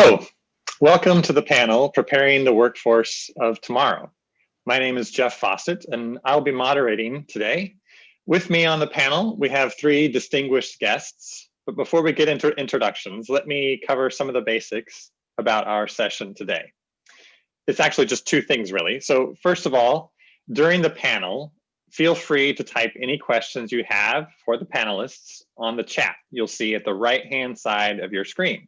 So, welcome to the panel, Preparing the Workforce of Tomorrow. My name is Jeff Fawcett, and I'll be moderating today. With me on the panel, we have three distinguished guests. But before we get into introductions, let me cover some of the basics about our session today. It's actually just two things, really. So first of all, during the panel, feel free to type any questions you have for the panelists on the chat you'll see at the right-hand side of your screen.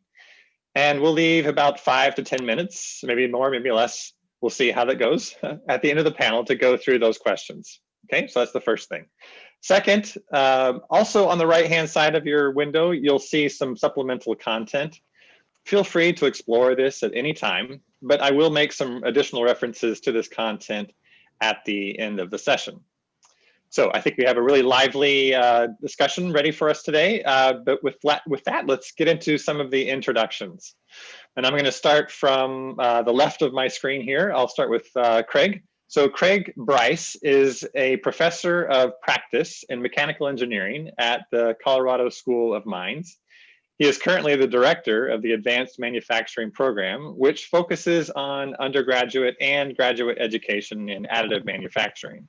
And we'll leave about 5 to 10 minutes, maybe more, maybe less. We'll see how that goes at the end of the panel to go through those questions. Okay, so that's the first thing. Second, also on the right-hand side of your window, you'll see some supplemental content. Feel free to explore this at any time, but I will make some additional references to this content at the end of the session. So I think we have a really lively discussion ready for us today. But with that, let's get into some of the introductions. And I'm going to start from the left of my screen here. I'll start with Craig. So Craig Bryce is a professor of practice in mechanical engineering at the Colorado School of Mines. He is currently the director of the Advanced Manufacturing Program, which focuses on undergraduate and graduate education in additive manufacturing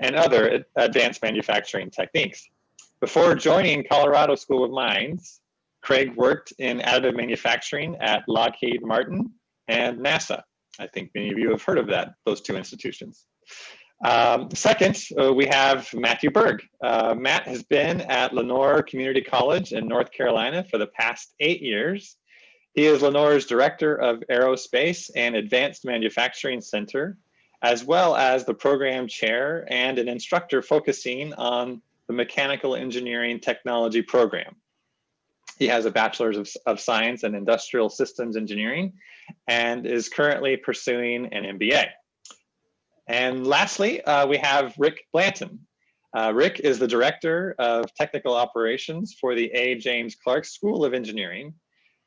and other advanced manufacturing techniques. Before joining Colorado School of Mines, Craig worked in additive manufacturing at Lockheed Martin and NASA. I think many of you have heard of those two institutions. Second, we have Matthew Berg. Matt has been at Lenoir Community College in North Carolina for the past 8 years. He is Lenoir's Director of Aerospace and Advanced Manufacturing Center, as well as the program chair and an instructor focusing on the Mechanical Engineering Technology program. He has a Bachelor's of Science in Industrial Systems Engineering and is currently pursuing an MBA. And lastly, we have Rick Blanton. Rick is the Director of Technical Operations for the A. James Clark School of Engineering.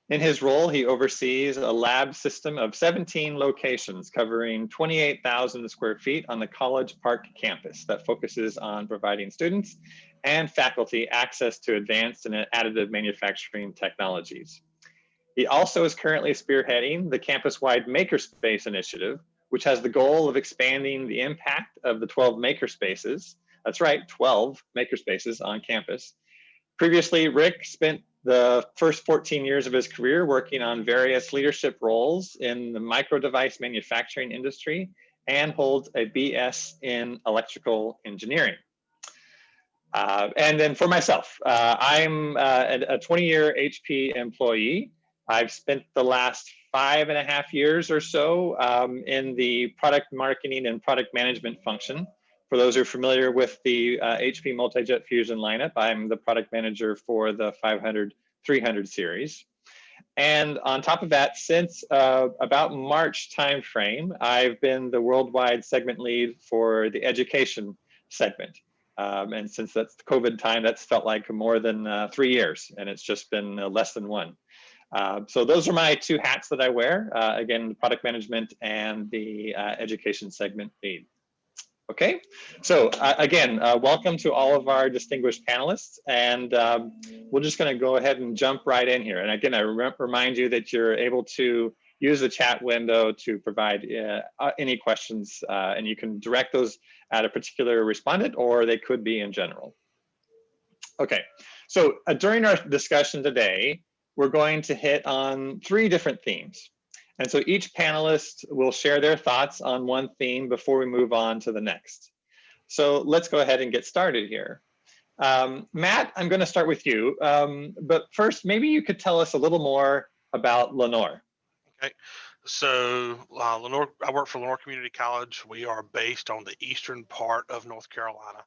In his role, he oversees a lab system of 17 locations covering 28,000 square feet on the College Park campus that focuses on providing students and faculty access to advanced and additive manufacturing technologies. He also is currently spearheading the campus-wide Makerspace initiative, which has the goal of expanding the impact of the 12 makerspaces. That's right, 12 makerspaces on campus. Previously, Rick spent the first 14 years of his career working on various leadership roles in the micro device manufacturing industry and holds a BS in electrical engineering. And then for myself, I'm a 20-year HP employee. I've spent the last 5.5 years or so in the product marketing and product management function. For those who are familiar with the HP Multi-Jet Fusion lineup, I'm the product manager for the 500-300 series. And on top of that, since about March timeframe, I've been the worldwide segment lead for the education segment. And since that's the COVID time, that's felt like more than 3 years, and it's just been less than one. So those are my two hats that I wear, again, the product management and the education segment lead. Okay, so again, welcome to all of our distinguished panelists, and we're just going to go ahead and jump right in here. And again, I remind you that you're able to use the chat window to provide any questions, and you can direct those at a particular respondent, or they could be in general. Okay, so during our discussion today, we're going to hit on 3 different themes. And so each panelist will share their thoughts on one theme before we move on to the next. So let's go ahead and get started here. Matt, I'm going to start with you. But first, maybe you could tell us a little more about Lenoir. Okay, so Lenoir, I work for Lenoir Community College. We are based on the eastern part of North Carolina.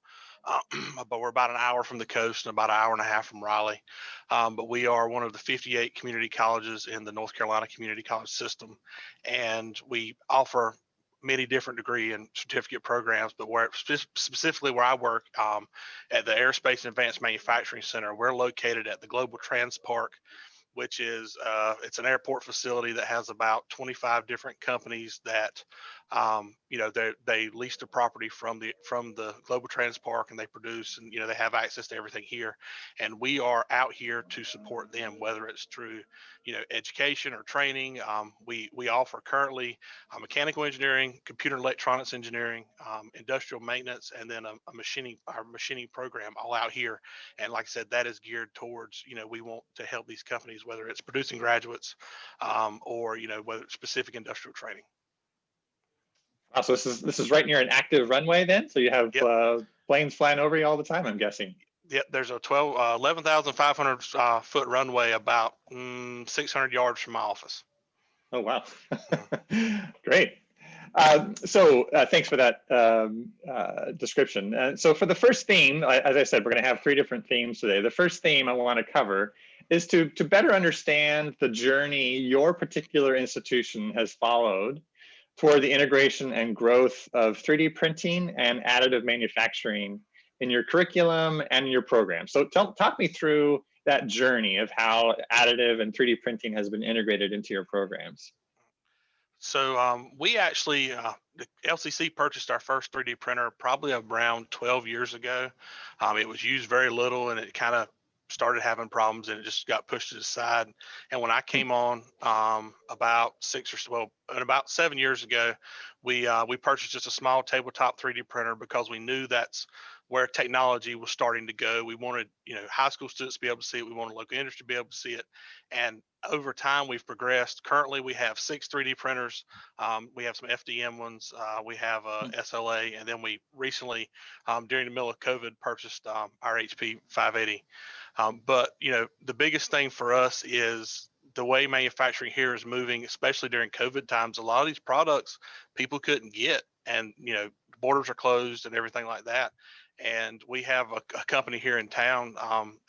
But we're about an hour from the coast and about an hour and a half from Raleigh. But we are one of the 58 community colleges in the North Carolina Community College system. And we offer many different degree and certificate programs, but specifically where I work at the Aerospace and Advanced Manufacturing Center, we're located at the Global Trans Park, which is it's an airport facility that has about 25 different companies that You know, they lease the property from the Global Trans Park, and they produce, and you know, they have access to everything here, and we are out here to support them, whether it's through, you know, education or training. We offer currently mechanical engineering, computer and electronics engineering, industrial maintenance, and then our machining program all out here. And like I said, that is geared towards, you know, we want to help these companies, whether it's producing graduates, or you know, whether it's specific industrial training. So this is right near an active runway then? So you have Yep. planes flying over you all the time, I'm guessing. Yep, there's a 11,500 foot runway about 600 yards from my office. Oh, wow. Mhm. Great. Thanks for that description. So for the first theme, as I said, we're going to have three different themes today. The first theme I want to cover is to better understand the journey your particular institution has followed for the integration and growth of 3D printing and additive manufacturing in your curriculum and in your program. So talk me through that journey of how additive and 3D printing has been integrated into your programs. So we actually, the LCC purchased our first 3D printer probably around 12 years ago. It was used very little, and it kind of started having problems, and it just got pushed to the side. And when I came on about about 7 years ago, we purchased just a small tabletop 3D printer because we knew that's where technology was starting to go. We wanted, you know, high school students to be able to see it. We wanted local industry to be able to see it. And over time, we've progressed. Currently, we have 6 3D printers. We have some FDM ones. We have a SLA, and then we recently, during the middle of COVID, purchased our HP 580. But you know, the biggest thing for us is the way manufacturing here is moving, especially during COVID times. A lot of these products people couldn't get, and you know, borders are closed and everything like that. And we have a company here in town.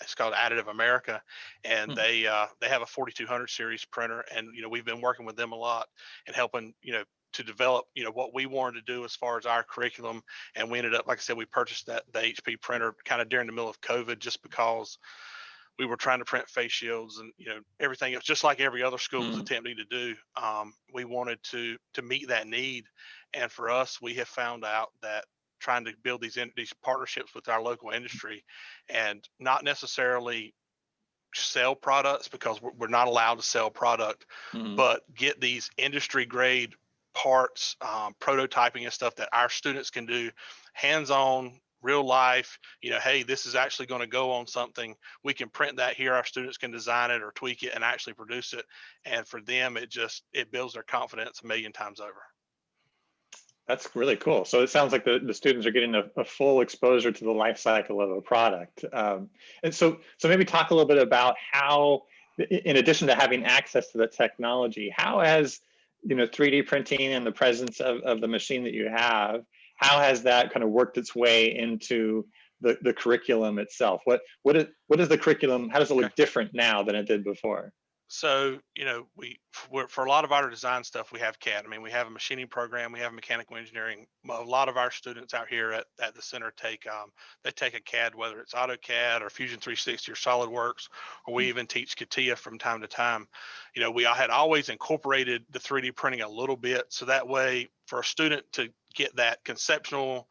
It's called Additive America, and they have a 4200 series printer. And you know, we've been working with them a lot and helping, you know, to develop, you know, what we wanted to do as far as our curriculum. And we ended up, like I said, we purchased the HP printer kind of during the middle of COVID, just because we were trying to print face shields and, you know, everything. It was just like every other school was attempting to do. We wanted to meet that need, and for us, we have found out that trying to build these partnerships with our local industry, and not necessarily sell products, because we're not allowed to sell product, but get these industry grade parts, prototyping and stuff that our students can do hands-on, real life. You know, hey, this is actually going to go on something. We can print that here. Our students can design it or tweak it and actually produce it. And for them, it builds their confidence a million times over. That's really cool. So it sounds like the students are getting a full exposure to the life cycle of a product. And so maybe talk a little bit about how, in addition to having access to the technology, how has, you know, 3D printing and the presence of the machine that you have, how has that kind of worked its way into the curriculum itself? What is the curriculum? How does it look different now than it did before? So, you know, for a lot of our design stuff, we have CAD. I mean, we have a machining program, we have mechanical engineering. A lot of our students out here at the center they take a CAD, whether it's AutoCAD or Fusion 360 or SolidWorks, or we even teach CATIA from time to time. You know, we had always incorporated the 3D printing a little bit, so that way for a student to get that conceptual,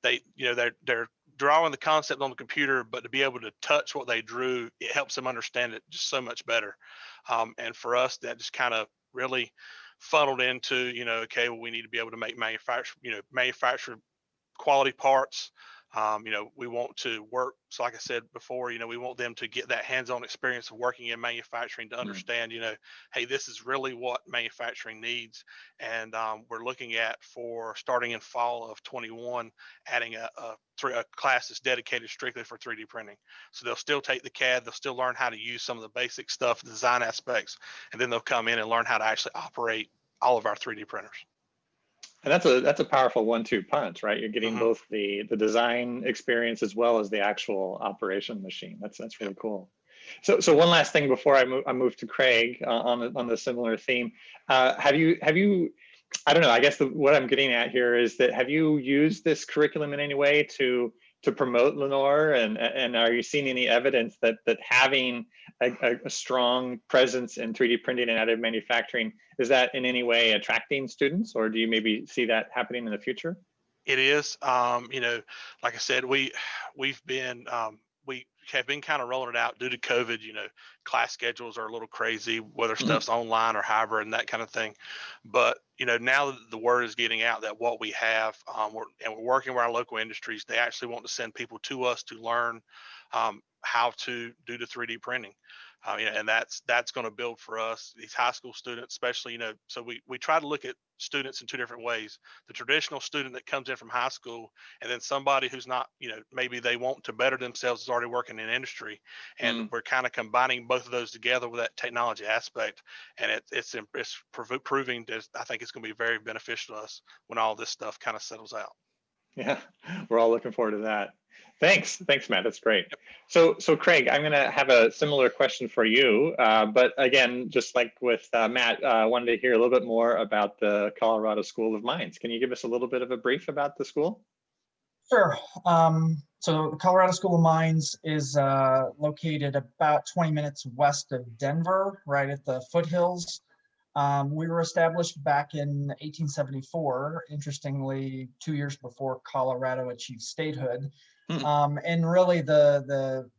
they're drawing the concept on the computer, but to be able to touch what they drew, it helps them understand it just so much better. And for us, that just kind of really funneled into, you know, okay, well, we need to be able to manufacture quality parts. You know, we want to work. So like I said before, you know, we want them to get that hands-on experience of working in manufacturing to understand, you know, hey, this is really what manufacturing needs. And we're looking at, for starting in fall of 21, adding a class that's dedicated strictly for 3D printing. So they'll still take the CAD, they'll still learn how to use some of the basic stuff, design aspects, and then they'll come in and learn how to actually operate all of our 3D printers. And that's a powerful 1-2 punch, right? You're getting both the design experience as well as the actual operation machine. That's really cool. So one last thing before I move to Craig on the similar theme. Have you I don't know, I guess what I'm getting at here is that, have you used this curriculum in any way to to promote Lenore, and are you seeing any evidence that having a strong presence in 3D printing and additive manufacturing, is that in any way attracting students, or do you maybe see that happening in the future? It is, like I said, we have been kind of rolling it out due to COVID. Class schedules are a little crazy, whether Mhm. stuff's online or hybrid and that kind of thing. But now that the word is getting out that what we have, we're working with our local industries. They actually want to send people to us to learn how to do the 3D printing. And that's going to build for us these high school students, especially. So we try to look at students in two different ways: the traditional student that comes in from high school, and then somebody who's not, maybe they want to better themselves, is already working in industry. And Mm. we're kind of combining both of those together with that technology aspect. And it's proving that I think it's going to be very beneficial to us when all this stuff kind of settles out. Yeah, we're all looking forward to that. Thanks, Matt. That's great. Yep. So Craig, I'm going to have a similar question for you, but again, just like with Matt, I wanted to hear a little bit more about the Colorado School of Mines. Can you give us a little bit of a brief about the school? Sure. So the Colorado School of Mines is located about 20 minutes west of Denver, right at the foothills. We were established back in 1874, interestingly, 2 years before Colorado achieved statehood. And really the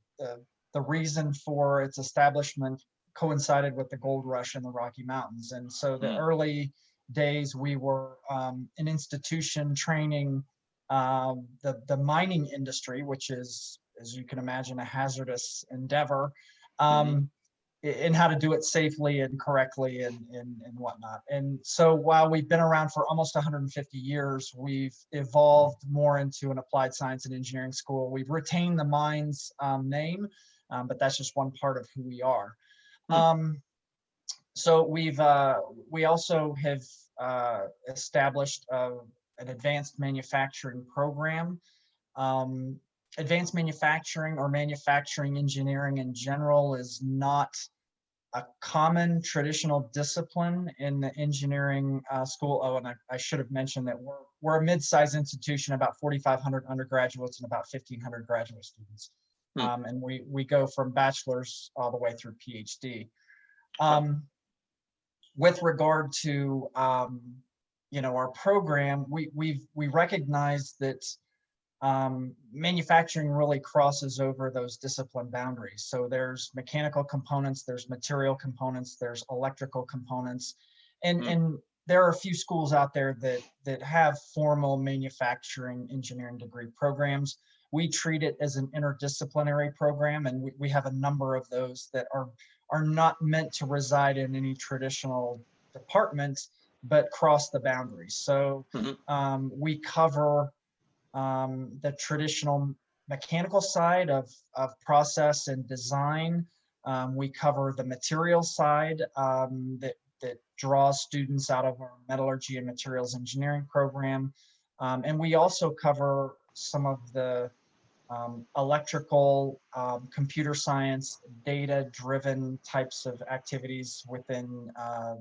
reason for its establishment coincided with the gold rush in the Rocky Mountains. And so the early days, we were an institution training the mining industry, which is, as you can imagine, a hazardous endeavor. In how to do it safely and correctly and whatnot. And so while we've been around for almost 150 years, we've evolved more into an applied science and engineering school. We've retained the mines name, but that's just one part of who we are. So we also have established an advanced manufacturing program. Advanced manufacturing or manufacturing engineering in general is not a common traditional discipline in the engineering school. Oh, and I should have mentioned that we're a mid-sized institution, about 4,500 undergraduates and about 1,500 graduate students. And we go from bachelor's all the way through PhD. With regard to our program, we recognize that manufacturing really crosses over those discipline boundaries. So there's mechanical components, there's material components, there's electrical components, and there are a few schools out there that have formal manufacturing engineering degree programs. We treat it as an interdisciplinary program, and we have a number of those that are not meant to reside in any traditional departments, but cross the boundaries. So we cover the traditional mechanical side of process and design. We cover the material side that draws students out of our metallurgy and materials engineering program. And we also cover some of the electrical, computer science, data-driven types of activities within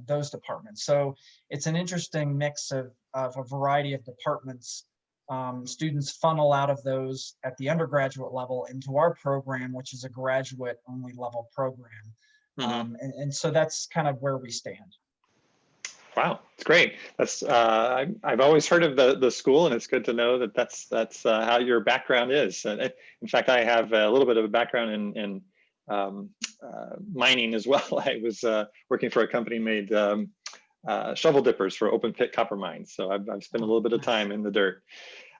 those departments. So it's an interesting mix of a variety of departments. Students funnel out of those at the undergraduate level into our program, which is a graduate-only level program. And so that's kind of where we stand. Wow, it's great. That's I've always heard of the school, and it's good to know that that's how your background is. And in fact, I have a little bit of a background in mining as well. I was working for a company made shovel dippers for open pit copper mines, so I've spent a little bit of time in the dirt.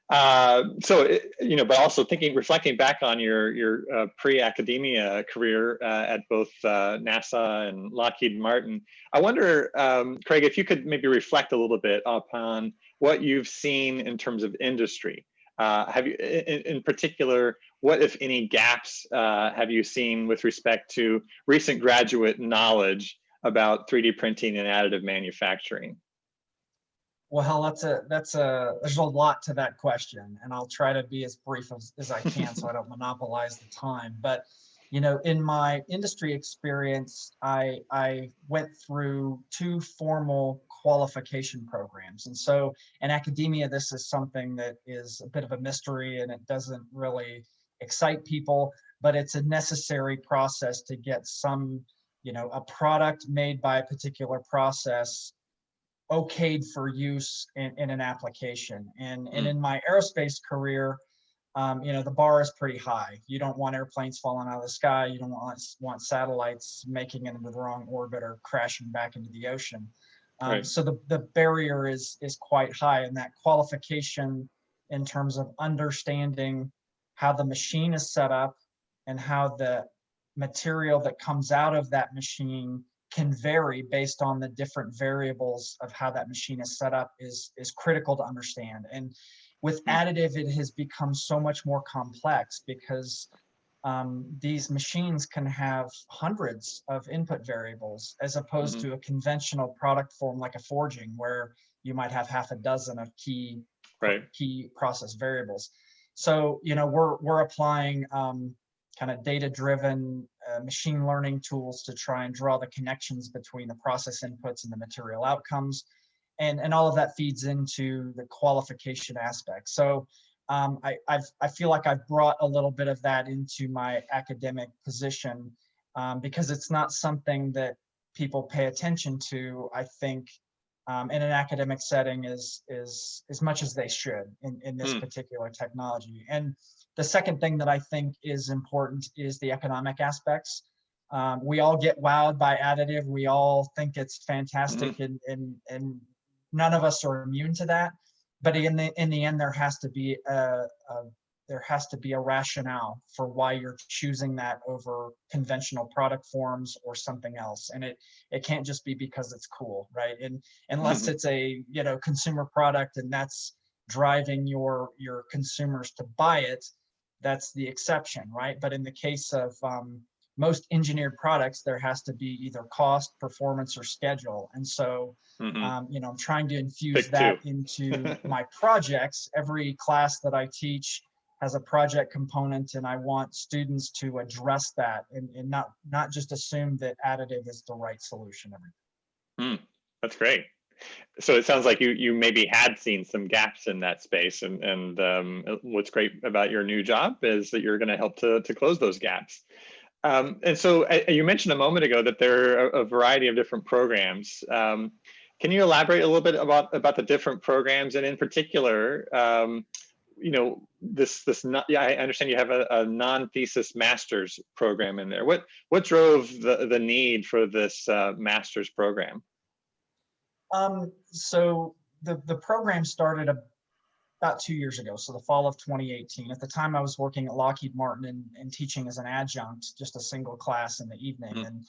But also reflecting back on your pre-academia career at both NASA and Lockheed Martin, I wonder, Craig, if you could maybe reflect a little bit upon what you've seen in terms of industry. Have you, in particular, what, if any, gaps have you seen with respect to recent graduate knowledge about 3D printing and additive manufacturing? Well, there's a lot to that question, and I'll try to be as brief as I can so I don't monopolize the time. But In my industry experience, I went through 2 formal qualification programs. And so in academia, this is something that is a bit of a mystery and it doesn't really excite people, but it's a necessary process to get some, a product made by a particular process okayed for use in an application. And in my aerospace career, the bar is pretty high. You don't want airplanes falling out of the sky. You don't want satellites making it into the wrong orbit or crashing back into the ocean. Right. So the barrier is quite high, and that qualification in terms of understanding how the machine is set up and how the material that comes out of that machine can vary based on the different variables of how that machine is set up is critical to understand. And with additive, it has become so much more complex because these machines can have hundreds of input variables as opposed to a conventional product form like a forging where you might have half a dozen of key process variables. So, we're applying kind of data-driven machine learning tools to try and draw the connections between the process inputs and the material outcomes. And all of that feeds into the qualification aspect. So I feel like I've brought a little bit of that into my academic position because it's not something that people pay attention to, I think, in an academic setting as much as they should in this particular technology. And the second thing that I think is important is the economic aspects. We all get wowed by additive. We all think it's fantastic, and none of us are immune to that. But in the end, there has to be a rationale for why you're choosing that over conventional product forms or something else. And it can't just be because it's cool, right? And unless it's a consumer product and that's driving your consumers to buy it, that's the exception, right? But in the case of most engineered products, there has to be either cost, performance, or schedule. And so, I'm trying to infuse that into my projects. Every class that I teach has a project component, and I want students to address that and not just assume that additive is the right solution. That's great. So it sounds like you maybe had seen some gaps in that space, and what's great about your new job is that you're going to help to close those gaps. And so you mentioned a moment ago that there are a variety of different programs. Can you elaborate a little bit about the different programs, and in particular, I understand you have a non-thesis master's program in there. What drove the need for this master's program? So the program started about 2 years ago, so the fall of 2018. At the time, I was working at Lockheed Martin and teaching as an adjunct, just a single class in the evening. And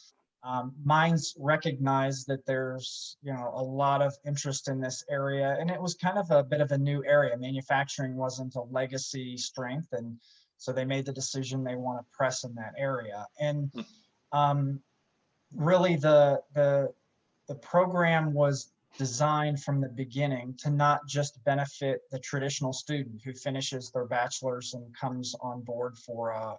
Mines recognized that there's a lot of interest in this area, and it was kind of a bit of a new area. Manufacturing wasn't a legacy strength, and so they made the decision they want to press in that area. And really, the program was designed from the beginning to not just benefit the traditional student who finishes their bachelor's and comes on board for a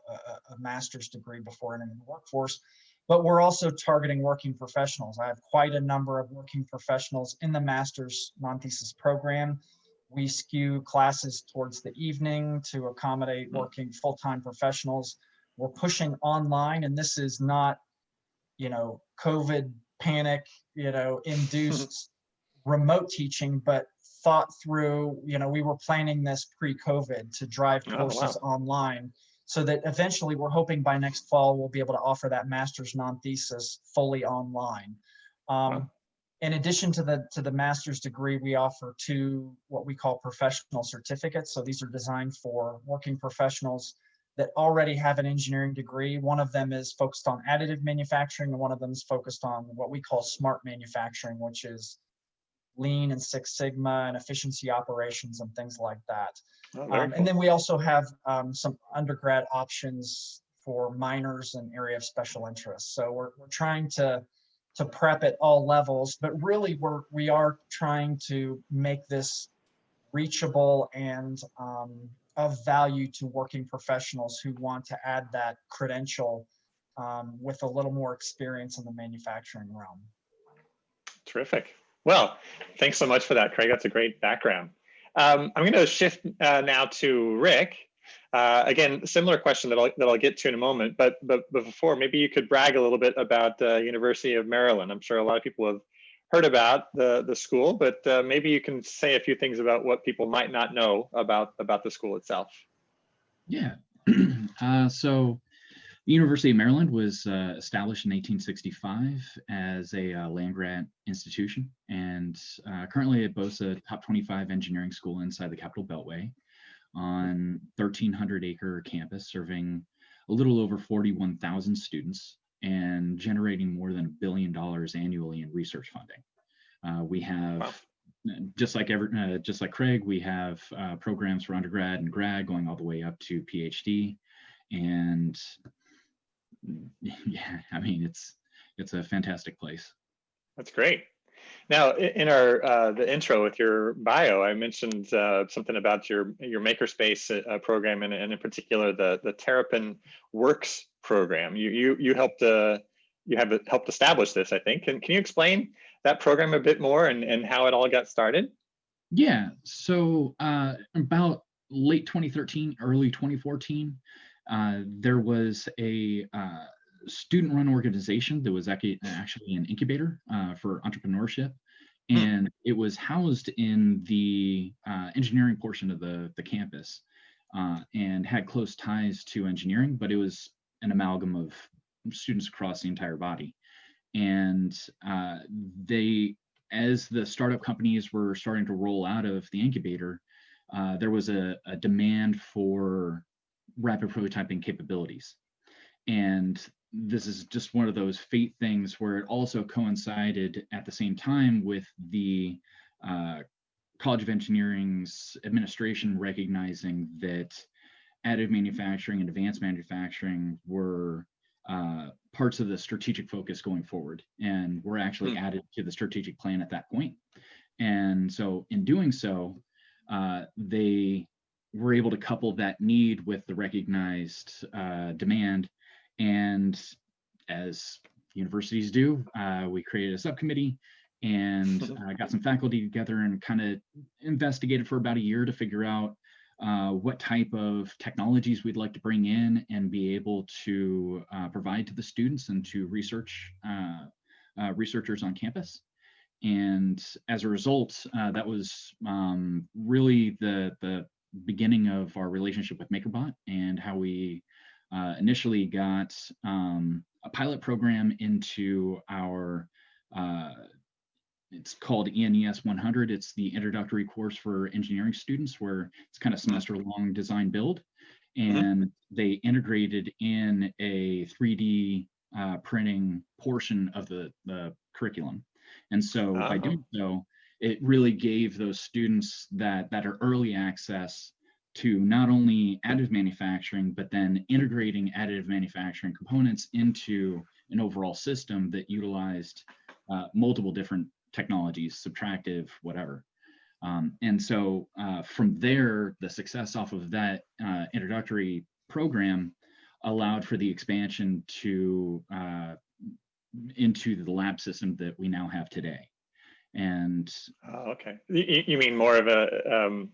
master's degree before entering the workforce, but we're also targeting working professionals. I have quite a number of working professionals in the master's non-thesis program. We skew classes towards the evening to accommodate working full-time professionals. We're pushing online, and this is not, COVID panic, induced remote teaching, but thought through. We were planning this pre-COVID to drive courses online, so that eventually we're hoping by next fall we'll be able to offer that master's non-thesis fully online. In addition to the master's degree, we offer 2 what we call professional certificates. So these are designed for working professionals that already have an engineering degree. One of them is focused on additive manufacturing, and one of them is focused on what we call smart manufacturing, which is Lean and Six Sigma and efficiency operations and things like that. Cool. And then we also have some undergrad options for minors and area of special interest. So we're trying to prep at all levels, but really we are trying to make this reachable and of value to working professionals who want to add that credential with a little more experience in the manufacturing realm. Terrific. Well, thanks so much for that, Craig. That's a great background. I'm going to shift now to Rick. Again, similar question that I'll get to in a moment, but before, maybe you could brag a little bit about the University of Maryland. I'm sure a lot of people have heard about the school, but maybe you can say a few things about what people might not know about the school itself. Yeah. So the University of Maryland was established in 1865 as a land-grant institution, and currently it boasts a top 25 engineering school inside the Capital Beltway on 1,300-acre campus, serving a little over 41,000 students and generating more than $1 billion annually in research funding. We have, wow, just like Craig, we have programs for undergrad and grad going all the way up to PhD, and yeah, I mean, it's a fantastic place. That's great. Now, in our the intro with your bio, I mentioned something about your makerspace program, and in particular the Terrapin Works program. You helped helped establish this, I think. Can you explain that program a bit more and how it all got started? Yeah. So about late 2013, early 2014. There was a student-run organization that was actually an incubator for entrepreneurship, and it was housed in the engineering portion of the campus and had close ties to engineering, but it was an amalgam of students across the entire body. And as the startup companies were starting to roll out of the incubator, there was a demand for rapid prototyping capabilities. And this is just one of those fate things where it also coincided at the same time with the College of Engineering's administration recognizing that additive manufacturing and advanced manufacturing were parts of the strategic focus going forward, and were actually added to the strategic plan at that point. And so in doing so, they were able to couple that need with the recognized demand. And as universities do, we created a subcommittee and got some faculty together and kind of investigated for about a year to figure out what type of technologies we'd like to bring in and be able to provide to the students and to researchers on campus. And as a result, that was really the beginning of our relationship with MakerBot, and how we initially got a pilot program into our it's called ENES 100. It's the introductory course for engineering students, where it's kind of semester-long design build, and they integrated in a 3D printing portion of the curriculum. And so by doing so, it really gave those students that are early access to not only additive manufacturing, but then integrating additive manufacturing components into an overall system that utilized multiple different technologies, subtractive, whatever. And so from there, the success off of that introductory program allowed for the expansion to into the lab system that we now have today. And okay, you mean more of a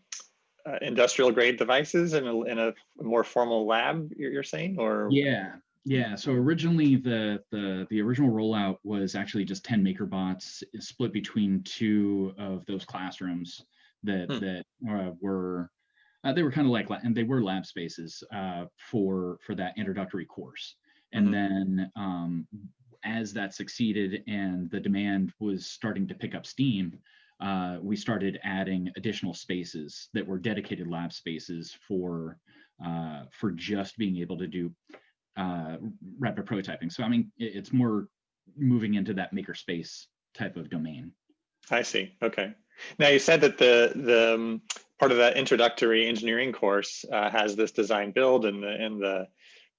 industrial grade devices in a more formal lab, you're saying? Or yeah. So originally the original rollout was actually just 10 MakerBots split between 2 of those classrooms that were they were kind of like, and they were lab spaces for that introductory course. And then as that succeeded and the demand was starting to pick up steam, we started adding additional spaces that were dedicated lab spaces for just being able to do rapid prototyping. So I mean, it's more moving into that makerspace type of domain. I see. Okay. Now you said that the part of that introductory engineering course has this design build, and the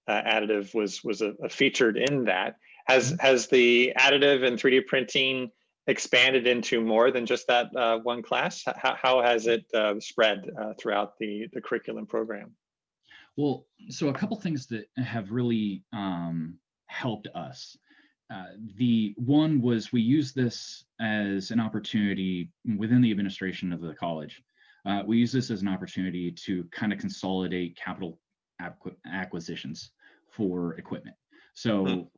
additive was featured in that. Has the additive and 3D printing expanded into more than just that one class? How has it spread throughout the curriculum program? Well, so a couple things that have really helped us. The one was we use this as an opportunity within the administration of the college. We use this as an opportunity to kind of consolidate capital acquisitions for equipment. So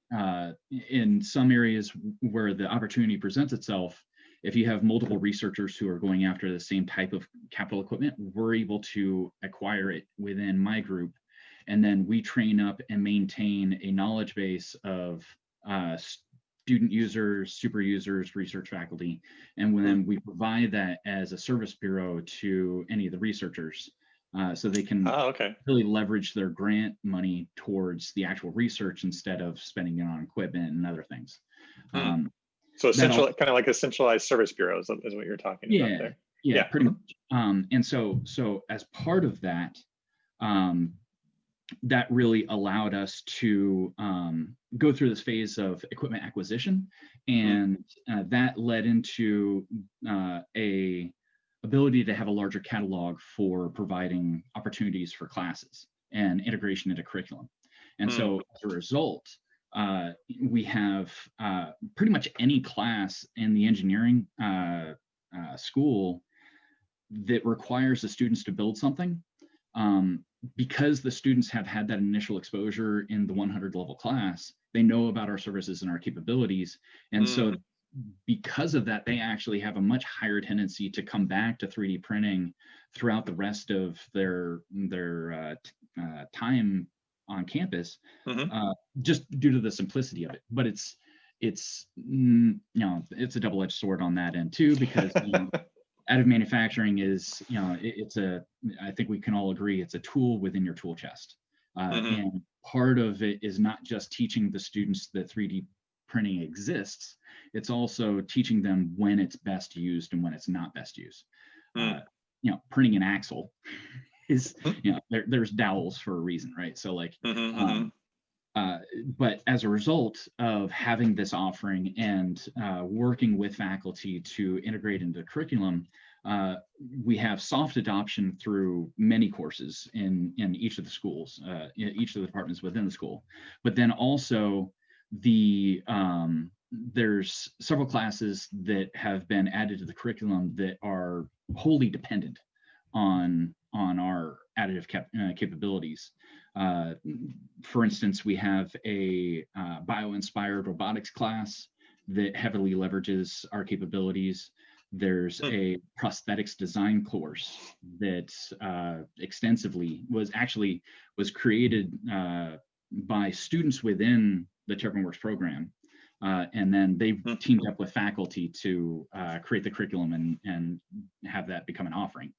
in some areas where the opportunity presents itself, if you have multiple researchers who are going after the same type of capital equipment, we're able to acquire it within my group. And then we train up and maintain a knowledge base of student users, super users, research faculty. And then we provide that as a service bureau to any of the researchers. So they can really leverage their grant money towards the actual research instead of spending it on equipment and other things. So essential, kind of like a centralized service bureau is what you're talking about there. Yeah, pretty much. And so as part of that, that really allowed us to go through this phase of equipment acquisition, and that led into a ability to have a larger catalog for providing opportunities for classes and integration into curriculum. And so as a result, we have pretty much any class in the engineering school that requires the students to build something. Because the students have had that initial exposure in the 100 level class, they know about our services and our capabilities. And so because of that, they actually have a much higher tendency to come back to 3D printing throughout the rest of their time on campus, just due to the simplicity of it. But it's you know, it's a double-edged sword on that end too, because you know, additive manufacturing is, you know, I think we can all agree it's a tool within your tool chest. And part of it is not just teaching the students that 3D printing exists, it's also teaching them when it's best used and when it's not best used. You know, printing an axle is, you know, there's dowels for a reason, right? So like, but as a result of having this offering and working with faculty to integrate into the curriculum, we have soft adoption through many courses in each of the schools, in each of the departments within the school. But then also there's several classes that have been added to the curriculum that are wholly dependent on our additive capabilities. For instance, we have a bio-inspired robotics class that heavily leverages our capabilities. There's a prosthetics design course that extensively was created by students within the TerraformWorks program. And then they teamed up with faculty to create the curriculum and have that become an offering.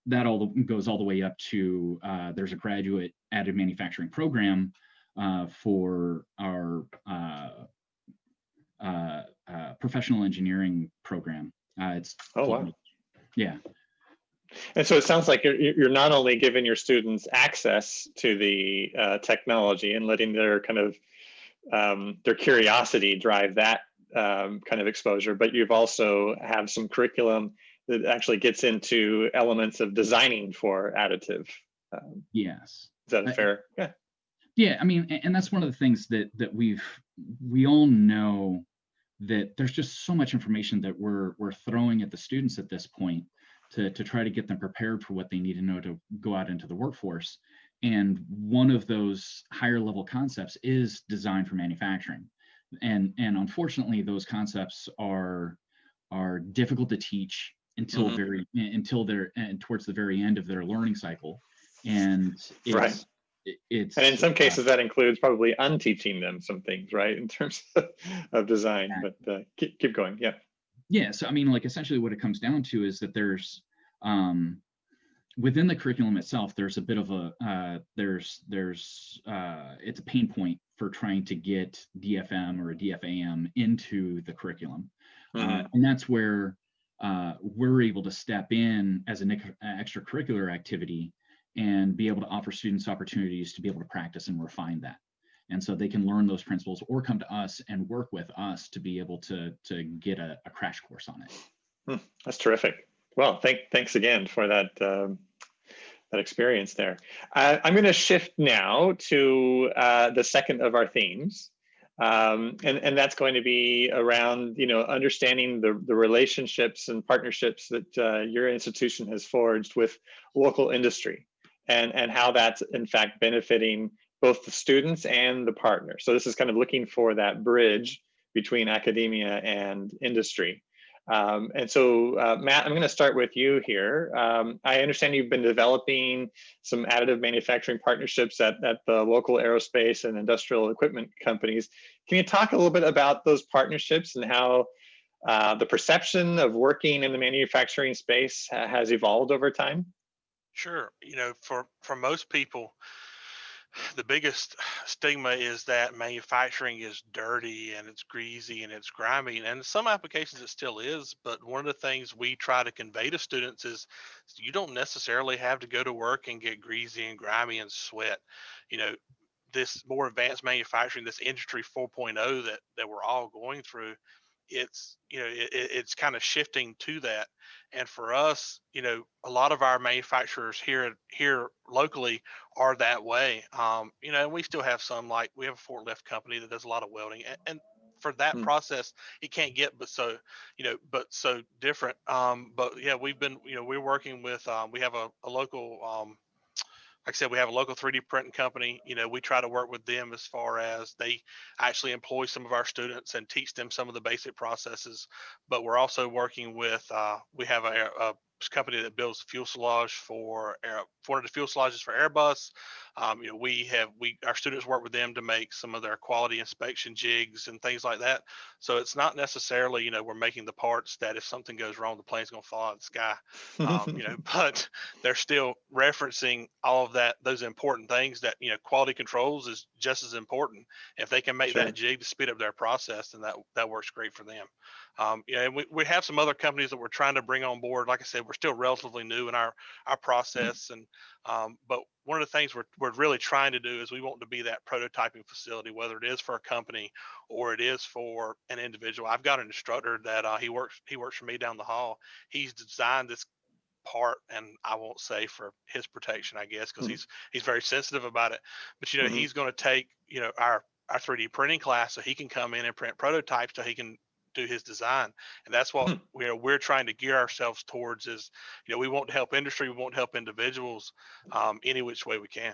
That goes all the way up to there's a graduate additive manufacturing program for our professional engineering program. It's wow. Yeah. And so it sounds like you're not only giving your students access to the technology and letting their kind of their curiosity drive that kind of exposure, but you've also have some curriculum that actually gets into elements of designing for additive. Yes. Is that fair? Yeah. Yeah, I mean, and that's one of the things that we all know, that there's just so much information that we're throwing at the students at this point to try to get them prepared for what they need to know to go out into the workforce. And one of those higher level concepts is design for manufacturing. And unfortunately, those concepts are difficult to teach until they're towards the very end of their learning cycle. And it's and in some cases that includes probably unteaching them some things, right, in terms of design. But keep going. Yeah. So I mean, like, essentially what it comes down to is that there's within the curriculum itself, there's a bit of a it's a pain point for trying to get DFM or a DFAM into the curriculum. And that's where we're able to step in as an extracurricular activity and be able to offer students opportunities to be able to practice and refine that. And so they can learn those principles or come to us and work with us to be able to get a crash course on it. That's terrific. Well, thanks again for that that experience there. I'm going to shift now to the second of our themes. And that's going to be around, understanding the relationships and partnerships that your institution has forged with local industry, and how that's in fact benefiting both the students and the partners. So this is kind of looking for that bridge between academia and industry. And so, Matt, I'm going to start with you here. I understand you've been developing some additive manufacturing partnerships at the local aerospace and industrial equipment companies. Can you talk a little bit about those partnerships and how the perception of working in the manufacturing space has evolved over time? Sure. For most people, the biggest stigma is that manufacturing is dirty and it's greasy and it's grimy. And in some applications it still is. But one of the things we try to convey to students is you don't necessarily have to go to work and get greasy and grimy and sweat. This more advanced manufacturing, this industry 4.0 that we're all going through, it's kind of shifting to that. And for us, a lot of our manufacturers here locally are that way. And we still have some, like we have a forklift company that does a lot of welding, and for that process it can't get but so different. But yeah, we've been, we're working with, we have a local, like I said, we have a local 3D printing company. We try to work with them as far as they actually employ some of our students and teach them some of the basic processes. But we're also working with, we have a company that builds fuselage for one of the fuselages for Airbus. Our students work with them to make some of their quality inspection jigs and things like that. So it's not necessarily, we're making the parts that if something goes wrong, the plane's going to fall out of the sky. But they're still referencing all of those important things that, quality controls is just as important. If they can make Sure. that jig to speed up their process, then that works great for them. And we have some other companies that we're trying to bring on board. Like I said, we're still relatively new in our process. And but one of the things we're really trying to do is we want to be that prototyping facility, whether it is for a company or it is for an individual. I've got an instructor that he works for me down the hall. He's designed this part, and I won't say for his protection, I guess, because he's very sensitive about it. But he's going to take our 3D printing class so he can come in and print prototypes so he can do his design. And that's what we're trying to gear ourselves towards is, we want to help industry, we want to help individuals any which way we can.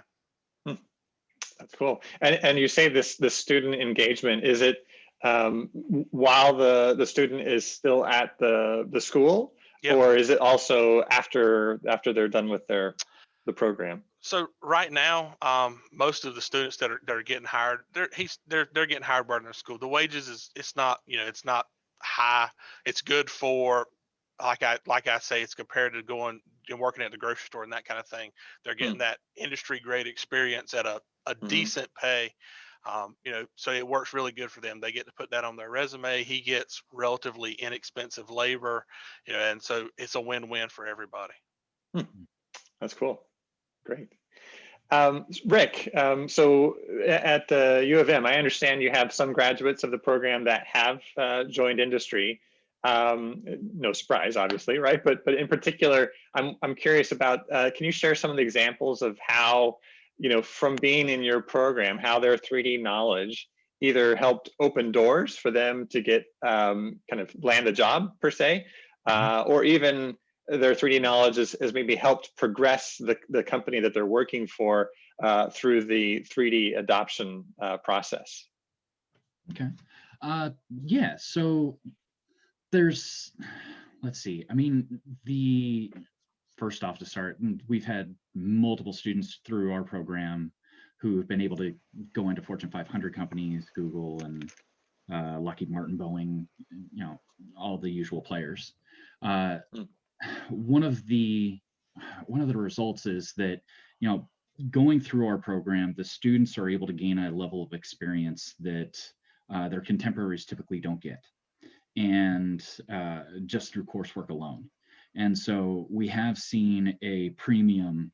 That's cool. And you say this student engagement, is it while the student is still at the school? Yep. Or is it also after they're done with the program? So right now, most of the students that are getting hired, they're getting hired by their school. The wages it's not high. It's good for, like I say, it's compared to going and working at the grocery store and that kind of thing. They're getting that industry grade experience at a decent pay. So it works really good for them. They get to put that on their resume. He gets relatively inexpensive labor, and so it's a win-win for everybody. That's cool. Great. Rick, so at the U of M, I understand you have some graduates of the program that have joined industry. No surprise, obviously, right? But in particular, I'm curious about, can you share some of the examples of how, from being in your program, how their 3D knowledge either helped open doors for them to get kind of land a job per se, or even their 3D knowledge has maybe helped progress the company that they're working for through the 3D adoption process? Okay. Yeah, so there's, let's see, I mean, first off to start, we've had multiple students through our program who have been able to go into Fortune 500 companies, Google and Lockheed Martin, Boeing, all the usual players. One of the results is that, going through our program, the students are able to gain a level of experience that their contemporaries typically don't get, and just through coursework alone. And so we have seen a premium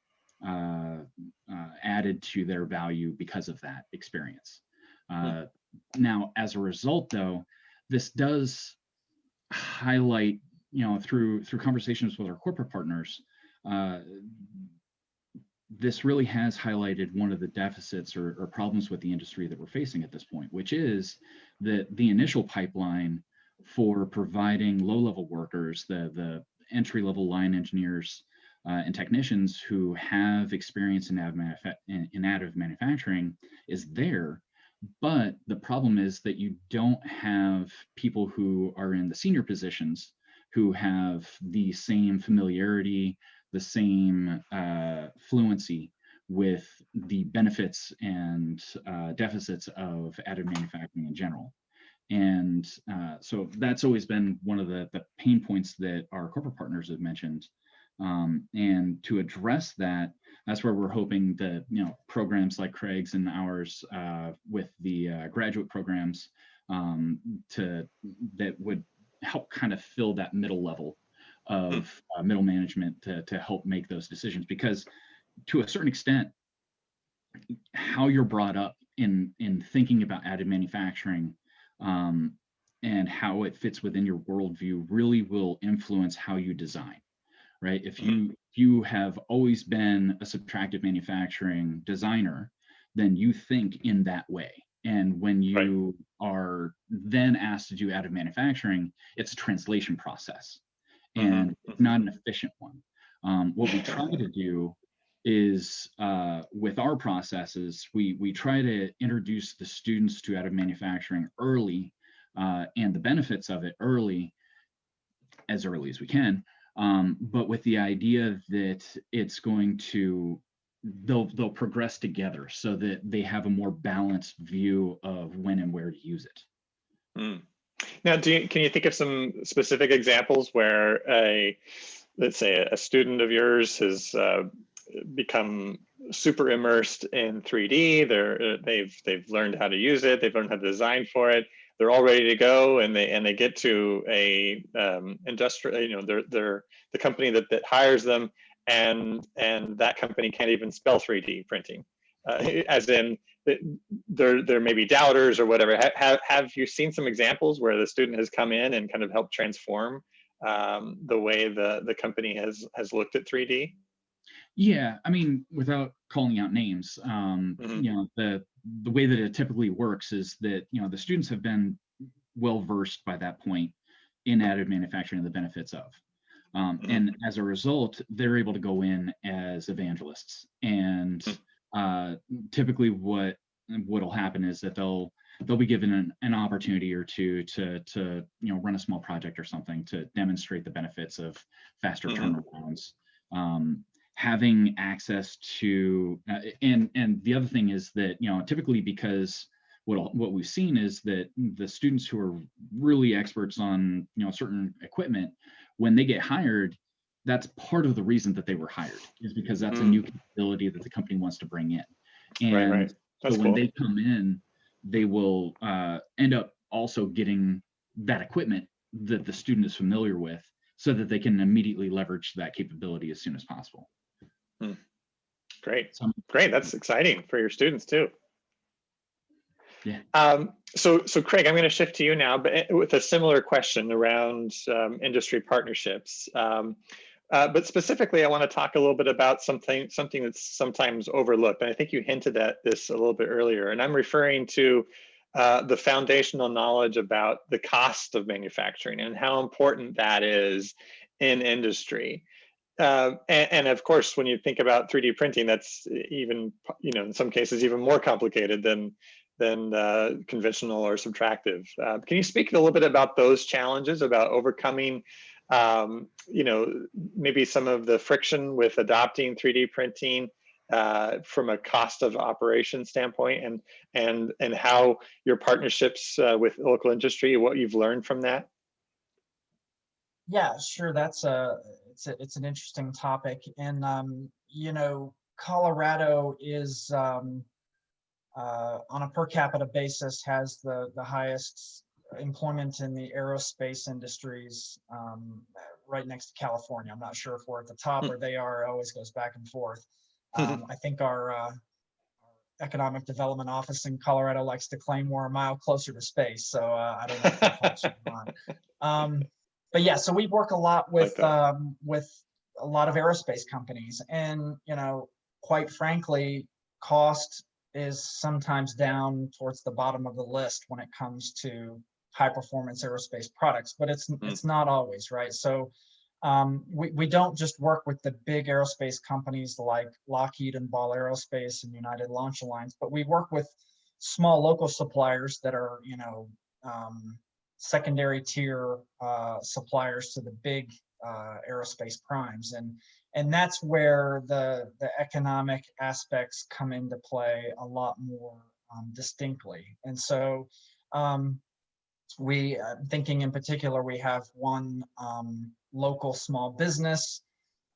added to their value because of that experience. Now, as a result, though, this does highlight, through conversations with our corporate partners, this really has highlighted one of the deficits or problems with the industry that we're facing at this point, which is that the initial pipeline for providing low-level workers, the entry-level line engineers and technicians who have experience in additive manufacturing is there. But the problem is that you don't have people who are in the senior positions who have the same familiarity, the same fluency with the benefits and deficits of additive manufacturing in general. And so that's always been one of the pain points that our corporate partners have mentioned. And to address that, that's where we're hoping that programs like Craig's and ours with the graduate programs that would help kind of fill that middle level of middle management to help make those decisions. Because to a certain extent, how you're brought up in thinking about additive manufacturing and how it fits within your worldview really will influence how you design. Right? If you have always been a subtractive manufacturing designer, then you think in that way. And when you are then asked to do additive manufacturing, it's a translation process, and it's not an efficient one. What we try to do is with our processes, we try to introduce the students to additive manufacturing early and the benefits of it early as we can. But with the idea that it's going to, they'll progress together so that they have a more balanced view of when and where to use it. Now, can you think of some specific examples where let's say a student of yours has become super immersed in 3D, they've learned how to use it, they've learned how to design for it, they're all ready to go, and they get to a industrial, they're the company that hires them, and that company can't even spell 3D printing, as in there may be doubters or whatever. Have you seen some examples where the student has come in and kind of helped transform the way the company has looked at 3D? Yeah, I mean, without calling out names, the way that it typically works is that the students have been well versed by that point in additive manufacturing and the benefits of, and as a result, they're able to go in as evangelists. And typically, what'll happen is that they'll be given an opportunity or two to run a small project or something to demonstrate the benefits of faster turnarounds. Having access to and the other thing is that typically, because what we've seen is that the students who are really experts on certain equipment, when they get hired, that's part of the reason that they were hired, is because that's a new capability that the company wants to bring in. And so when they come in, they will end up also getting that equipment that the student is familiar with, so that they can immediately leverage that capability as soon as possible. Great. Great. That's exciting for your students too. Yeah. So Craig, I'm going to shift to you now, but with a similar question around industry partnerships. But specifically, I want to talk a little bit about something that's sometimes overlooked. And I think you hinted at this a little bit earlier. And I'm referring to the foundational knowledge about the cost of manufacturing and how important that is in industry. And of course, when you think about 3D printing, that's even, in some cases, even more complicated than conventional or subtractive. Can you speak a little bit about those challenges, about overcoming, maybe some of the friction with adopting 3D printing from a cost of operation standpoint, and how your partnerships with local industry, what you've learned from that? Yeah, sure. It's an interesting topic, and Colorado is on a per capita basis has the highest employment in the aerospace industries, right next to California. I'm not sure if we're at the top or they are. It always goes back and forth. I think our economic development office in Colorado likes to claim we're a mile closer to space. So I don't know if that helps or not. But yeah, so we work a lot with a lot of aerospace companies, and quite frankly, cost is sometimes down towards the bottom of the list when it comes to high performance aerospace products, but it's not always, right? So we don't just work with the big aerospace companies like Lockheed and Ball Aerospace and United Launch Alliance, but we work with small local suppliers that are, secondary tier suppliers to the big aerospace primes. And that's where the economic aspects come into play a lot more distinctly. And so we thinking in particular, we have one local small business,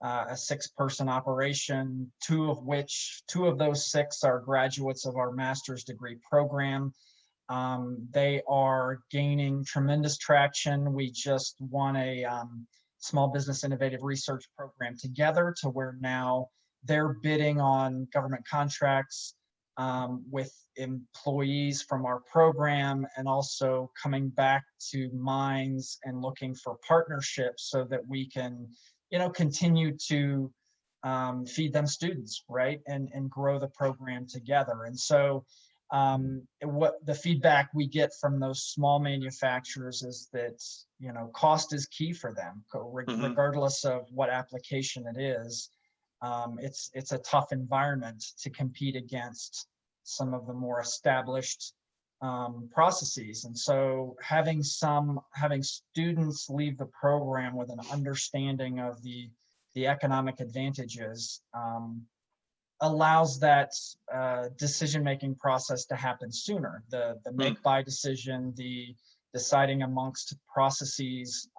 a 6-person operation, two of those 6 are graduates of our master's degree program. They are gaining tremendous traction. We just won a small business innovative research program together, to where now they're bidding on government contracts with employees from our program, and also coming back to mines and looking for partnerships so that we can, continue to feed them students, right? And grow the program together. And so what the feedback we get from those small manufacturers is that, cost is key for them, regardless of what application it is. It's a tough environment to compete against some of the more established processes. And so having students leave the program with an understanding of the economic advantages allows that decision-making process to happen sooner. The make-buy decision, the deciding amongst processes,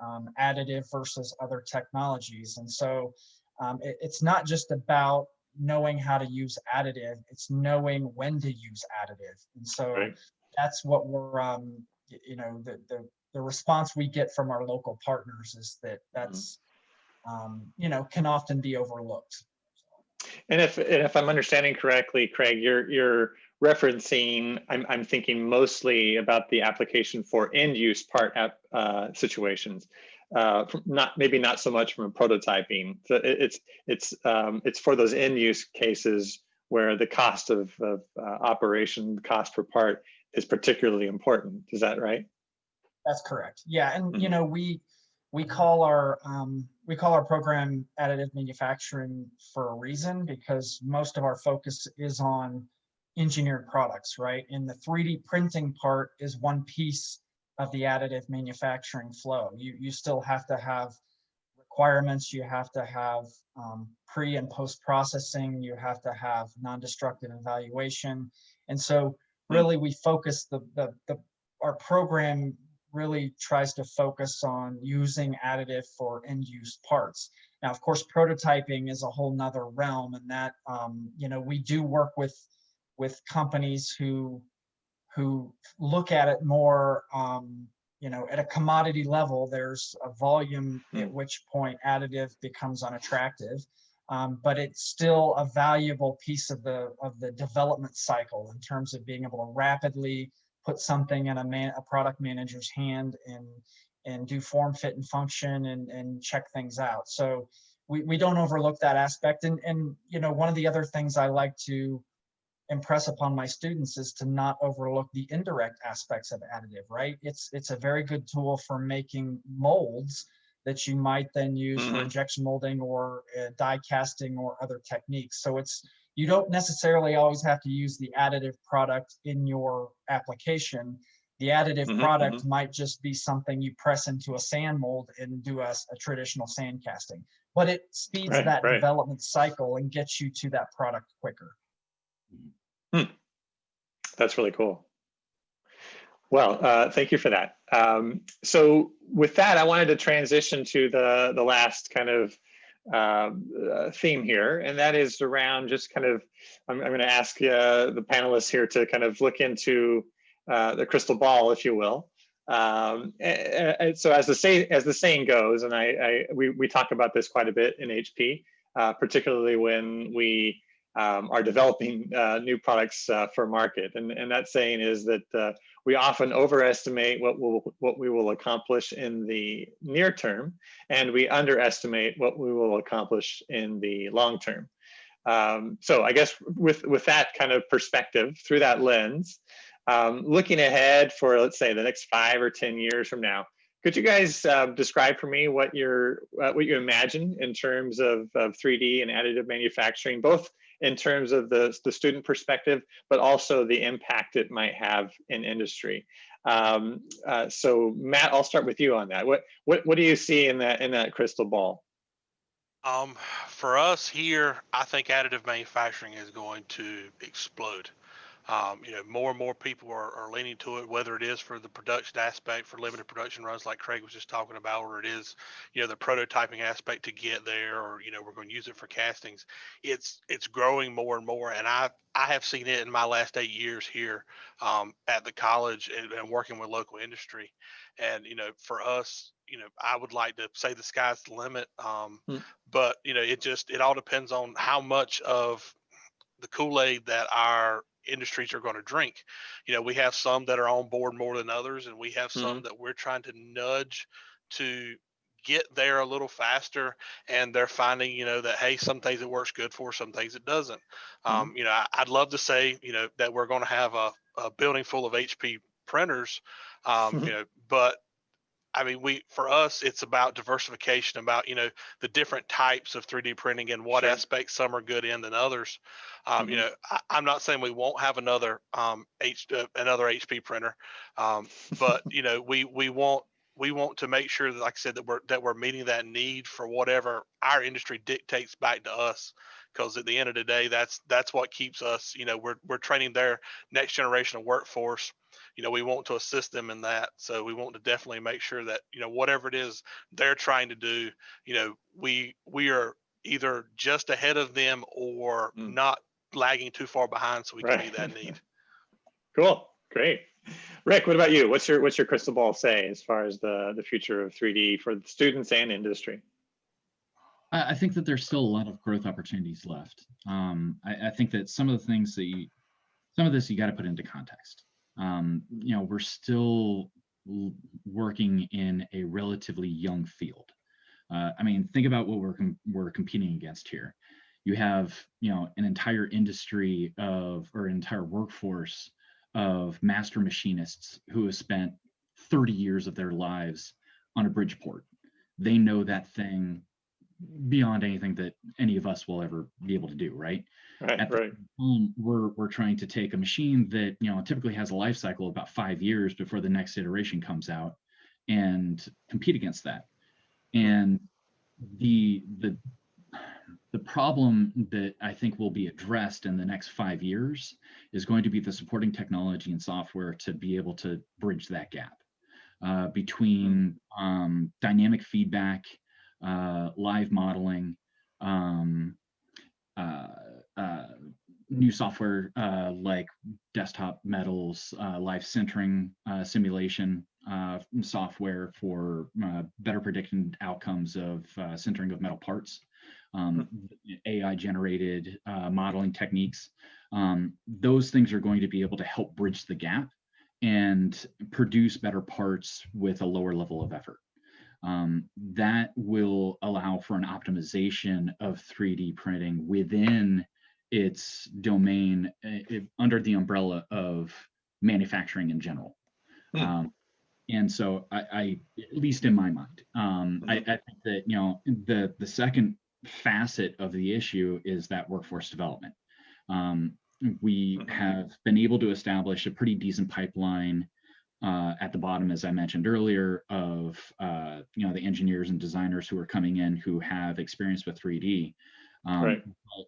additive versus other technologies. And so it's not just about knowing how to use additive, it's knowing when to use additive. And so that's what we're, the response we get from our local partners is that's, can often be overlooked. And if I'm understanding correctly, Craig, you're referencing, I'm thinking mostly about the application for end use part situations, maybe not so much from prototyping. So it's for those end use cases where the cost of operation, cost per part, is particularly important. Is that right? That's correct. Yeah, and we call our program additive manufacturing for a reason, because most of our focus is on engineered products, right? And the 3D printing part is one piece of the additive manufacturing flow. You still have to have requirements, you have to have pre and post processing, you have to have non-destructive evaluation. And so really we focus our program really tries to focus on using additive for end use parts. Now, of course, prototyping is a whole nother realm, and that, we do work with companies who look at it more, at a commodity level. There's a volume at which point additive becomes unattractive, but it's still a valuable piece of the development cycle in terms of being able to rapidly put something in a product manager's hand and do form, fit, and function and check things out. So we don't overlook that aspect. And one of the other things I like to impress upon my students is to not overlook the indirect aspects of additive, right? It's a very good tool for making molds that you might then use for injection molding or die casting or other techniques. So you don't necessarily always have to use the additive product in your application. The additive product might just be something you press into a sand mold and do a traditional sand casting, but it speeds that development cycle and gets you to that product quicker. That's really cool. Well, thank you for that. So with that, I wanted to transition to the last kind of theme here, and that is around just kind of, I'm going to ask the panelists here to kind of look into the crystal ball, if you will. And so as the saying goes, and we talk about this quite a bit in HP, particularly when we are developing new products for market. And that saying is that we often overestimate what we will accomplish in the near term, and we underestimate what we will accomplish in the long term. So I guess with that kind of perspective, through that lens, looking ahead for, let's say, the next 5 or 10 years from now, could you guys describe for me what you imagine in terms of 3D and additive manufacturing, both in terms of the student perspective, but also the impact it might have in industry? So Matt, I'll start with you on that. What do you see in that crystal ball? For us here, I think additive manufacturing is going to explode. More and more people are leaning to it, whether it is for the production aspect for limited production runs like Craig was just talking about, or it is, the prototyping aspect to get there, or, we're going to use it for castings. It's growing more and more. And I have seen it in my last 8 years here at the college and working with local industry. And, for us, I would like to say the sky's the limit. But, it all depends on how much of the Kool-Aid that our industries are going to drink. We have some that are on board more than others, and we have some that we're trying to nudge to get there a little faster, and they're finding that, hey, some things it works good for, some things it doesn't. I'd love to say that we're going to have a building full of HP printers, but I mean, for us, it's about diversification, about, the different types of 3D printing and what aspects some are good in than others. I'm not saying we won't have another HP printer, but, we want to make sure that, like I said, that we're meeting that need for whatever our industry dictates back to us. Because at the end of the day, that's what keeps us, we're training their next generation of workforce. We want to assist them in that. So we want to definitely make sure that, whatever it is they're trying to do, we are either just ahead of them or not lagging too far behind, so we can meet that need. Cool. Great. Rick, what about you? What's your crystal ball say as far as the future of 3D for the students and industry? I think that there's still a lot of growth opportunities left. I think that some of the things some of this you got to put into context. We're still working in a relatively young field. I mean, think about what we're competing against here. You have, an entire industry or an entire workforce of master machinists who have spent 30 years of their lives on a Bridgeport. They know that thing beyond anything that any of us will ever be able to do, right? At the time, we're trying to take a machine that typically has a life cycle of about 5 years before the next iteration comes out and compete against that. And the problem that I think will be addressed in the next 5 years is going to be the supporting technology and software to be able to bridge that gap between dynamic feedback, live modeling, new software like desktop metals, live sintering simulation software for better predicting outcomes of sintering of metal parts, AI generated modeling techniques. Those things are going to be able to help bridge the gap and produce better parts with a lower level of effort. That will allow for an optimization of 3D printing within its domain under the umbrella of manufacturing in general. And so I at least in my mind, I think that, the second facet of the issue is that workforce development. We have been able to establish a pretty decent pipeline at the bottom, as I mentioned earlier, of the engineers and designers who are coming in who have experience with 3D.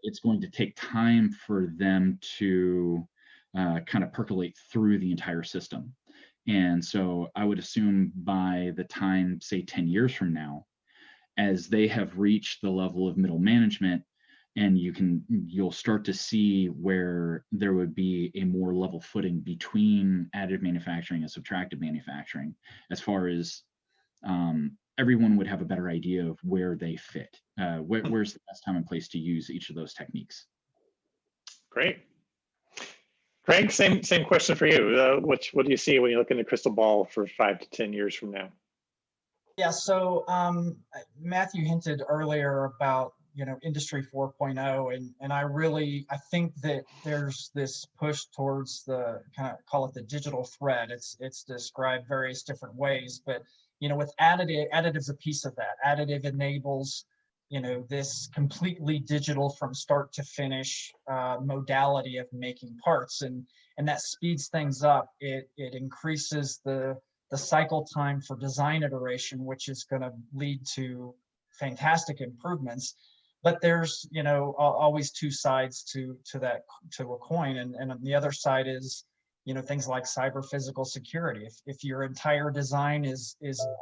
It's going to take time for them to kind of percolate through the entire system. And so I would assume by the time, say 10 years from now, as they have reached the level of middle management, and you'll start to see where there would be a more level footing between additive manufacturing and subtractive manufacturing, as far as everyone would have a better idea of where they fit, where's the best time and place to use each of those techniques. Great. Craig, same question for you. What do you see when you look in the crystal ball for 5 to 10 years from now? Yeah, so Matthew hinted earlier about, Industry 4.0, and I think that there's this push towards the kind of call it the digital thread. It's described various different ways, but with additive's a piece of that. Additive enables this completely digital from start to finish modality of making parts, and that speeds things up. It increases the cycle time for design iteration, which is going to lead to fantastic improvements. But there's always two sides to a coin, and on the other side is things like cyber physical security. If your entire design is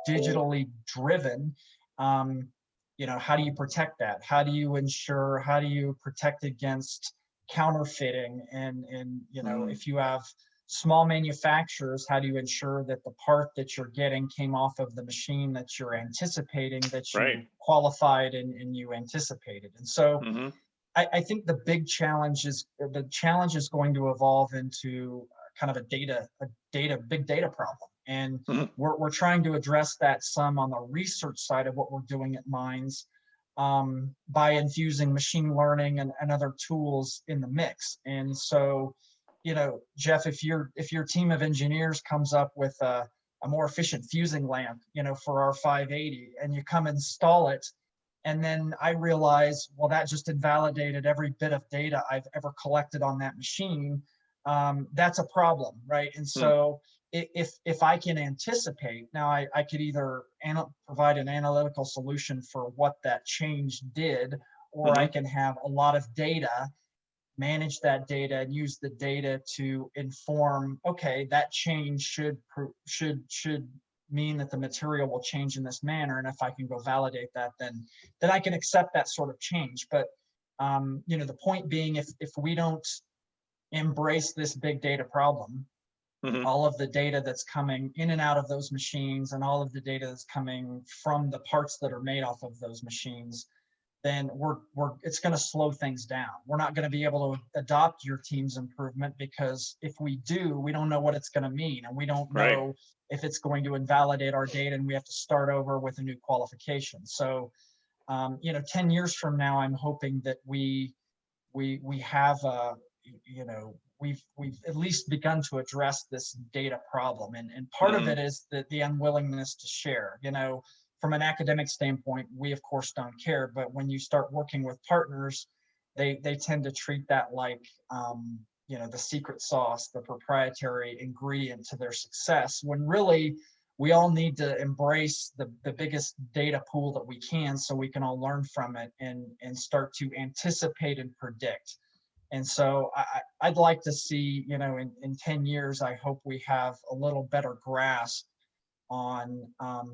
digitally driven, how do you protect that? How do you protect against counterfeiting? And if you have small manufacturers, how do you ensure that the part that you're getting came off of the machine that you're anticipating, that you qualified and you anticipated? And so I think the big challenge is going to evolve into kind of a big data problem. And we're trying to address that some on the research side of what we're doing at Mines by infusing machine learning and other tools in the mix. And so, Jeff, if your team of engineers comes up with a more efficient fusing lamp, for our 580, and you come install it, and then I realize, well, that just invalidated every bit of data I've ever collected on that machine, that's a problem, right? And so if I can anticipate, now I could either provide an analytical solution for what that change did, or I can have a lot of data, manage that data, and use the data to inform, okay, that change should mean that the material will change in this manner. And if I can go validate that, then I can accept that sort of change. But the point being, if we don't embrace this big data problem, all of the data that's coming in and out of those machines, and all of the data that's coming from the parts that are made off of those machines, then it's going to slow things down. We're not going to be able to adopt your team's improvement, because if we do, we don't know what it's going to mean, and we don't know if it's going to invalidate our data, and we have to start over with a new qualification. So, 10 years from now, I'm hoping that we have we've at least begun to address this data problem, and part of it is the unwillingness to share. From an academic standpoint, we of course don't care, but when you start working with partners, they tend to treat that like the secret sauce, the proprietary ingredient to their success, when really we all need to embrace the biggest data pool that we can, so we can all learn from it and start to anticipate and predict. And so I'd like to see, in 10 years, I hope we have a little better grasp on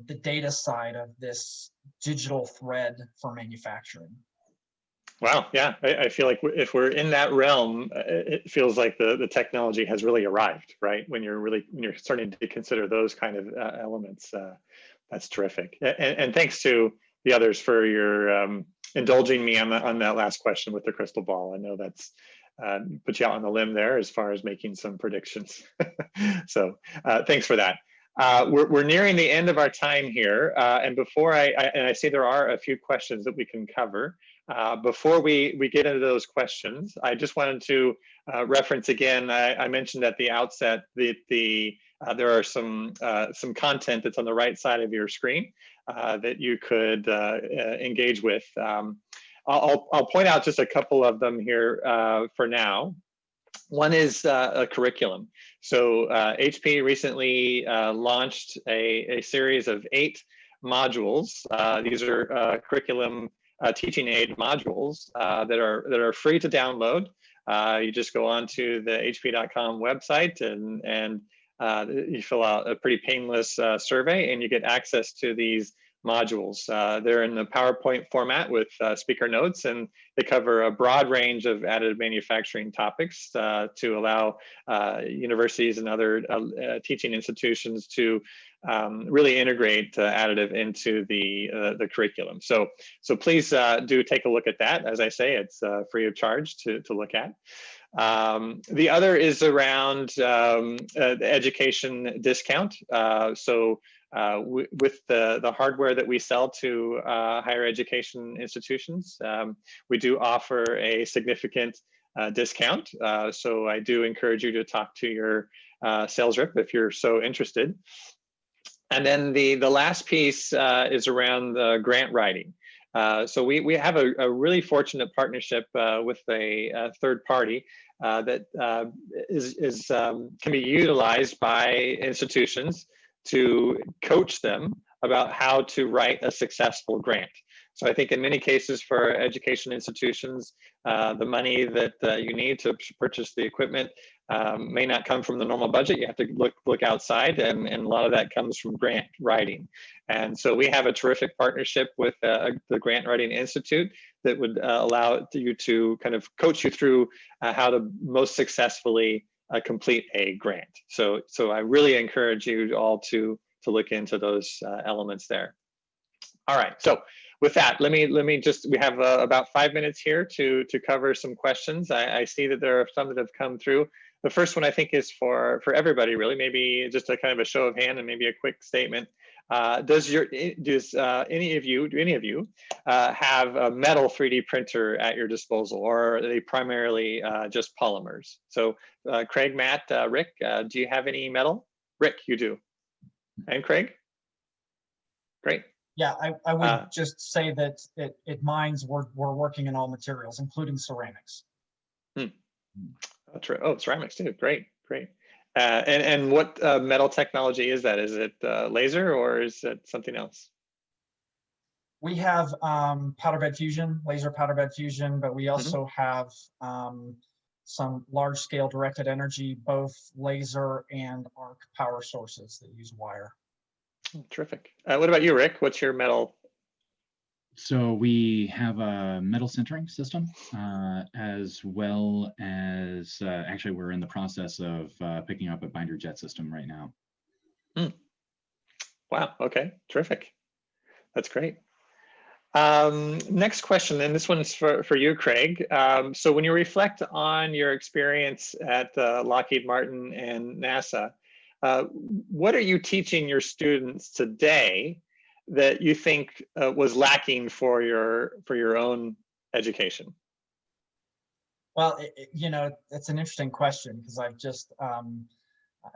the data side of this digital thread for manufacturing. Wow, yeah, I feel like if we're in that realm, it feels like the technology has really arrived, right? When you're starting to consider those kind of elements, that's terrific. And thanks to the others for your indulging me on that last question with the crystal ball. I know that's put you out on the limb there as far as making some predictions. So thanks for that. We're nearing the end of our time here, and before I see there are a few questions that we can cover. Before we get into those questions, I just wanted to reference again. I mentioned at the outset that there are some content that's on the right side of your screen that you could engage with. I'll point out just a couple of them here for now. One is a curriculum. So HP recently launched a series of 8 modules. These are curriculum teaching aid modules that are free to download. You just go on to the hp.com website and you fill out a pretty painless survey, and you get access to these modules. They're in the PowerPoint format with speaker notes, and they cover a broad range of additive manufacturing topics to allow universities and other teaching institutions to really integrate additive into the curriculum. So please do take a look at that. As I say, it's free of charge to look at. The other is around the education discount. With the hardware that we sell to higher education institutions, we do offer a significant discount. So I do encourage you to talk to your sales rep if you're so interested. And then the last piece is around the grant writing. So we have a really fortunate partnership with a third party that can be utilized by institutions to coach them about how to write a successful grant. So I think in many cases for education institutions, the money that you need to purchase the equipment may not come from the normal budget. You have to look outside, and a lot of that comes from grant writing. And so we have a terrific partnership with the Grant Writing Institute that would allow you to kind of coach you through how to most successfully complete a grant. So I really encourage you all to look into those elements there. All right, so with that, let me just, we have about 5 minutes here to cover some questions. I see that there are some that have come through. The first one I think is for everybody really, maybe just a kind of a show of hand and maybe a quick statement. Does any of you have a metal 3D printer at your disposal, or are they primarily just polymers? So Craig, Matt, Rick, do you have any metal? Rick, you do. And Craig? Great. Yeah, I would just say that at Mines, we're working in all materials, including ceramics. Oh, ceramics too. Great. And what metal technology is that? Is it laser or is it something else? We have powder bed fusion, laser powder bed fusion, but we also have some large scale directed energy, both laser and arc power sources that use wire. Terrific. What about you, Rick? What's your metal? So we have a metal sintering system, as well as actually we're in the process of picking up a binder jet system right now. Wow. Okay. Terrific. That's great. Next question, and this one's for you, Craig. So when you reflect on your experience at Lockheed Martin and NASA, what are you teaching your students today that you think was lacking for your own education? Well, you know, it's an interesting question because I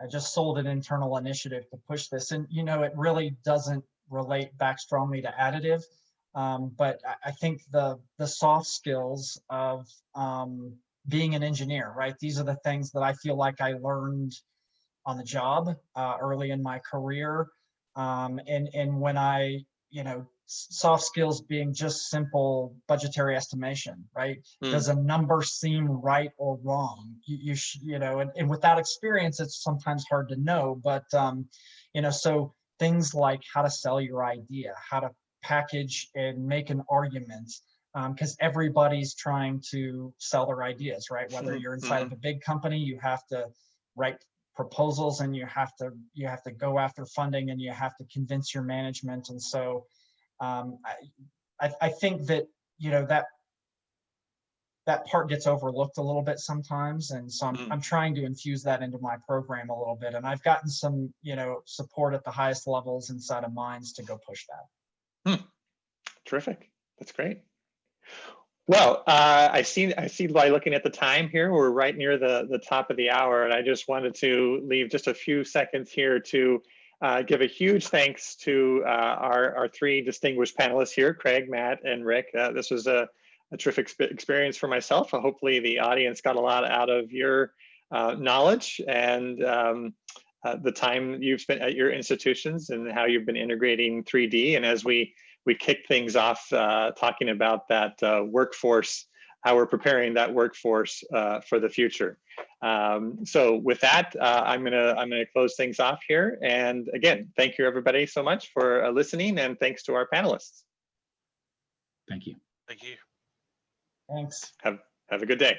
just sold an internal initiative to push this, and you know, it really doesn't relate back strongly to additive, but I think the soft skills of being an engineer, right? These are the things that I feel like I learned on the job early in my career. And when I, you know, soft skills being just simple budgetary estimation, right? Does a number seem right or wrong? You know, and without experience, it's sometimes hard to know, but, you know, so things like how to sell your idea, how to package and make an argument, because everybody's trying to sell their ideas, right? Whether you're inside of a big company, you have to write proposals and you have to go after funding and you have to convince your management. And so I think that, you know, that part gets overlooked a little bit sometimes. And so I'm trying to infuse that into my program a little bit. And I've gotten some, you know, support at the highest levels inside of Mines to go push that. Terrific. That's great. Well, I see by looking at the time here, we're right near the top of the hour, and I just wanted to leave just a few seconds here to give a huge thanks to our three distinguished panelists here, Craig, Matt, and Rick. This was a terrific experience for myself. Hopefully the audience got a lot out of your knowledge and the time you've spent at your institutions and how you've been integrating 3D. And as we kick things off talking about that workforce, how we're preparing that workforce for the future. So with that, I'm gonna close things off here. And again, thank you everybody so much for listening, and thanks to our panelists. Thank you. Thank you. Thanks. Have a good day.